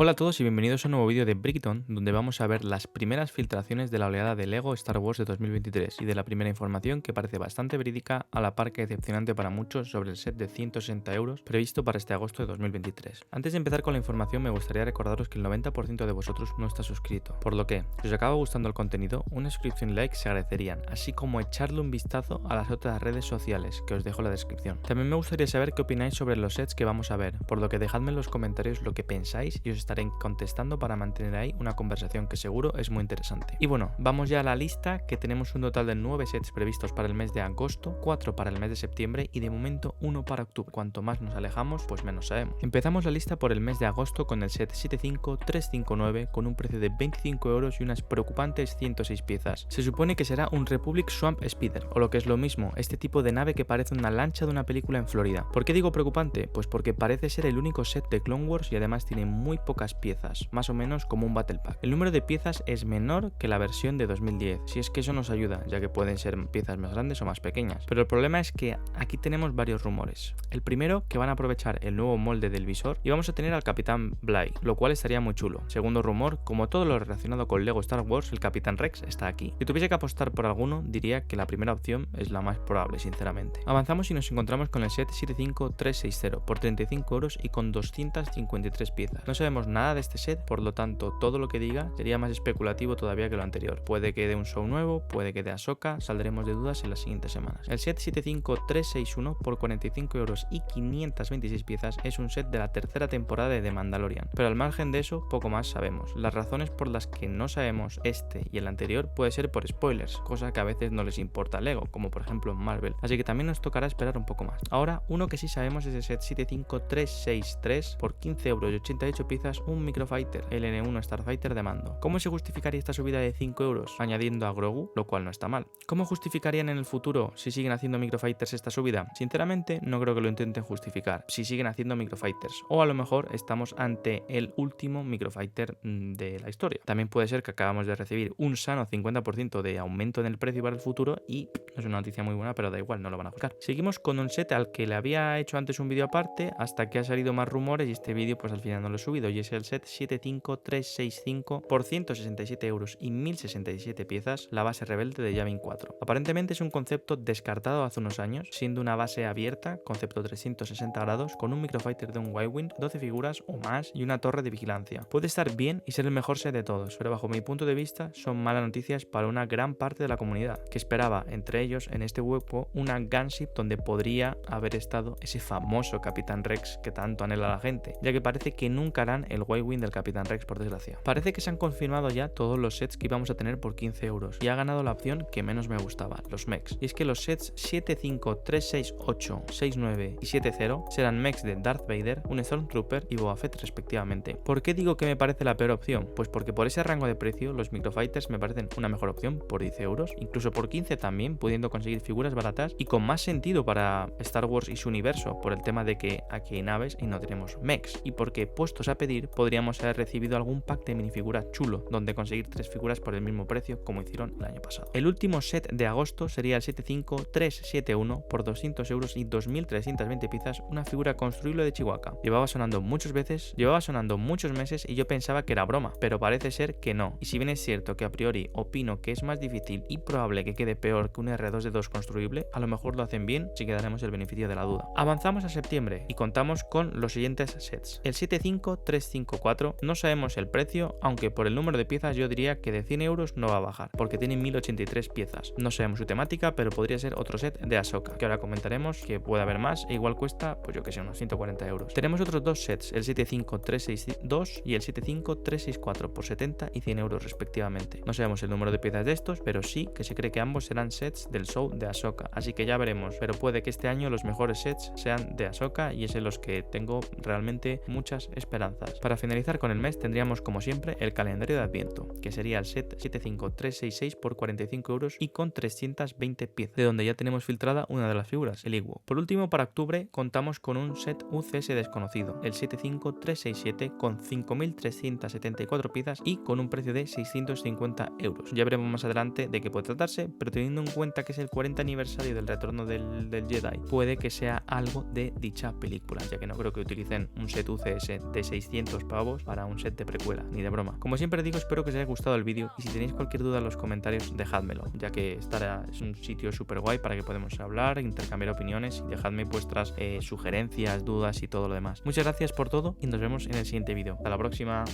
Hola a todos y bienvenidos a un nuevo vídeo de Brickton, donde vamos a ver las primeras filtraciones de la oleada de LEGO Star Wars de 2023 y de la primera información que parece bastante verídica, a la par que decepcionante para muchos, sobre el set de 160 euros previsto para este agosto de 2023. Antes de empezar con la información, me gustaría recordaros que el 90% de vosotros no está suscrito, por lo que, si os acaba gustando el contenido, una suscripción y like se agradecerían, así como echarle un vistazo a las otras redes sociales que os dejo en la descripción. También me gustaría saber qué opináis sobre los sets que vamos a ver, por lo que dejadme en los comentarios lo que pensáis y os estaré contestando para mantener ahí una conversación que seguro es muy interesante. Y bueno, vamos ya a la lista, que tenemos un total de 9 sets previstos para el mes de agosto, 4 para el mes de septiembre y de momento 1 para octubre. Cuanto más nos alejamos, pues menos sabemos. Empezamos la lista por el mes de agosto con el set 75359 con un precio de 25 euros y unas preocupantes 106 piezas. Se supone que será un Republic Swamp Speeder, o lo que es lo mismo, este tipo de nave que parece una lancha de una película en Florida. ¿Por qué digo preocupante? Pues porque parece ser el único set de Clone Wars y además tiene muy pocas piezas, más o menos como un Battle Pack. El número de piezas es menor que la versión de 2010, si es que eso nos ayuda, ya que pueden ser piezas más grandes o más pequeñas. Pero el problema es que aquí tenemos varios rumores. El primero, que van a aprovechar el nuevo molde del visor y vamos a tener al Capitán Bly, lo cual estaría muy chulo. Segundo rumor, como todo lo relacionado con LEGO Star Wars, el Capitán Rex está aquí. Si tuviese que apostar por alguno, diría que la primera opción es la más probable, sinceramente. Avanzamos y nos encontramos con el set 75360 por 35 euros y con 253 piezas. No sabemos nada de este set, por lo tanto todo lo que diga sería más especulativo todavía que lo anterior. Puede que dé un show nuevo, puede que dé Ahsoka, saldremos de dudas en las siguientes semanas. El set 75361 por 45 euros y 526 piezas es un set de la tercera temporada de The Mandalorian, pero al margen de eso poco más sabemos. Las razones por las que no sabemos este y el anterior puede ser por spoilers, cosa que a veces no les importa a LEGO, como por ejemplo en Marvel, así que también nos tocará esperar un poco más. Ahora, uno que sí sabemos es el set 75363 por 15 euros y 88 piezas, un Microfighter, el N1 Starfighter de mando. ¿Cómo se justificaría esta subida de 5 euros? Añadiendo a Grogu, lo cual no está mal. ¿Cómo justificarían en el futuro si siguen haciendo Microfighters esta subida? Sinceramente, no creo que lo intenten justificar, si siguen haciendo Microfighters. O a lo mejor estamos ante el último Microfighter de la historia. También puede ser que acabamos de recibir un sano 50% de aumento en el precio para el futuro y no es una noticia muy buena, pero da igual, no lo van a juzgar. Seguimos con un set al que le había hecho antes un vídeo aparte, hasta que ha salido más rumores y este vídeo pues al final no lo he subido, y es el set 75365 por 167 euros y 1067 piezas, la base rebelde de Yavin 4. Aparentemente es un concepto descartado hace unos años, siendo una base abierta, concepto 360 grados, con un Microfighter de un Y-Wing, 12 figuras o más y una torre de vigilancia. Puede estar bien y ser el mejor set de todos, pero bajo mi punto de vista son malas noticias para una gran parte de la comunidad, que esperaba, entre ellos, en este hueco, una gunship donde podría haber estado ese famoso Capitán Rex que tanto anhela la gente, ya que parece que nunca harán el Y-Wing del Capitán Rex, por desgracia. Parece que se han confirmado ya todos los sets que íbamos a tener por 15 euros y ha ganado la opción que menos me gustaba, los mechs. Y es que los sets 75368, 69 y 70 serán mechs de Darth Vader, un Stormtrooper y Boba Fett respectivamente. ¿Por qué digo que me parece la peor opción? Pues porque por ese rango de precio los Microfighters me parecen una mejor opción por 10 euros, incluso por 15 también, pudiendo conseguir figuras baratas y con más sentido para Star Wars y su universo, por el tema de que aquí hay naves y no tenemos mechs, y porque puestos a pedir podríamos haber recibido algún pack de minifiguras chulo, donde conseguir 3 figuras por el mismo precio como hicieron el año pasado. El último set de agosto sería el 75371 por 200 euros y 2320 piezas, una figura construible de Chihuahua. Llevaba sonando muchos meses y yo pensaba que era broma, pero parece ser que no. Y si bien es cierto que a priori opino que es más difícil y probable que quede peor que un R2D2 construible, a lo mejor lo hacen bien, si que daremos el beneficio de la duda. Avanzamos a septiembre y contamos con los siguientes sets. El 75354 no sabemos el precio, aunque por el número de piezas yo diría que de 100 euros no va a bajar, porque tiene 1083 piezas. No sabemos su temática, pero podría ser otro set de Ahsoka, que ahora comentaremos que puede haber más e igual cuesta, pues yo que sé, unos 140 euros. Tenemos otros dos sets, el 75362 y el 75364 por 70 y 100 euros respectivamente. No sabemos el número de piezas de estos, pero sí que se cree que ambos serán sets del show de Ahsoka, así que ya veremos, pero puede que este año los mejores sets sean de Ahsoka y es en los que tengo realmente muchas esperanzas. Para finalizar con el mes tendríamos como siempre el calendario de Adviento, que sería el set 75366 por 45 euros y con 320 piezas, de donde ya tenemos filtrada una de las figuras, el Ewok. Por último, para octubre contamos con un set UCS desconocido, el 75367 con 5374 piezas y con un precio de 650 euros. Ya veremos más adelante de qué puede tratarse, pero teniendo en cuenta cuenta que es el 40 aniversario del retorno del Jedi, puede que sea algo de dicha película, ya que no creo que utilicen un set UCS de 600 pavos para un set de precuela, ni de broma. Como siempre digo, espero que os haya gustado el vídeo y si tenéis cualquier duda en los comentarios, dejádmelo, ya que es un sitio súper guay para que podamos hablar, intercambiar opiniones y dejadme vuestras sugerencias, dudas y todo lo demás. Muchas gracias por todo y nos vemos en el siguiente vídeo. Hasta la próxima.